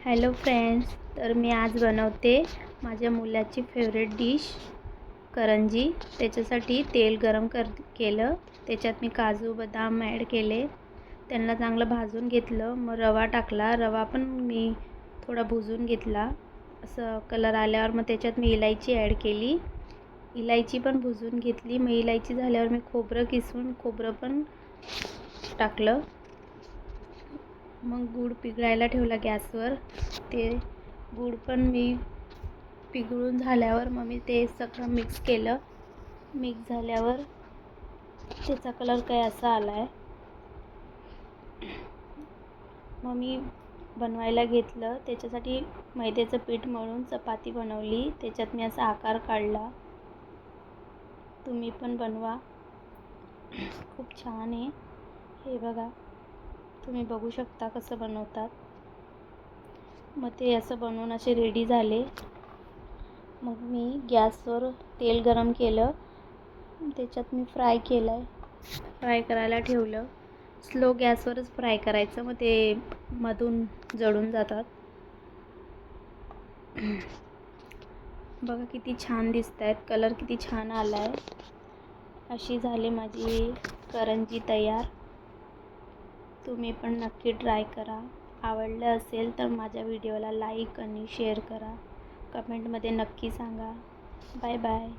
Hello friends, तर मी आज बनवते माझ्या मुलाची फेवरेट डिश करंजी। त्याच्यासाठी तेल गरम केलं, त्याच्यात मी काजू बदाम ॲड केले, त्यांना चांगलं भाजून घेतलं। मग रवा टाकला, रवा पण मी थोडा भुजून घेतला। असं कलर आल्यावर मग त्याच्यात मी इलायची ॲड केली, इलायची पण भुजून घेतली। मग इलायची झाल्यावर मी खोबरं किसून खोबरं पण टाकलं। मग गूळ पिघळायला ठेवला गॅसवर। ते गूळ पण मी पिघळून झाल्यावर मग मी ते सगळं मिक्स केलं। मिक्स झाल्यावर त्याचा कलर काय असा आला आहे। मग मी बनवायला घेतलं, त्याच्यासाठी मैद्याचं पीठ मळून चपाती बनवली, त्याच्यात मी असा आकार काढला। तुम्ही पण बनवा, खूप छान आहे। हे बघा, तुम्ही बघू शकता कसं बनवतात। मग ते असं बनवून असे रेडी झाले। मग मी गॅसवर तेल गरम केलं, त्याच्यात मी फ्राय करायला ठेवलं। स्लो गॅसवरच फ्राय करायचं, मग ते मधून जळून जातात। बघा किती छान दिसत आहेत, कलर किती छान आला आहे। अशी झाली माझी करंजी तयार। तुम्ही पण नक्की ट्राय करा। आवडलं असेल तर माझ्या व्हिडिओला लाईक आणि शेअर करा। कमेंटमध्ये नक्की सांगा। Bye bye.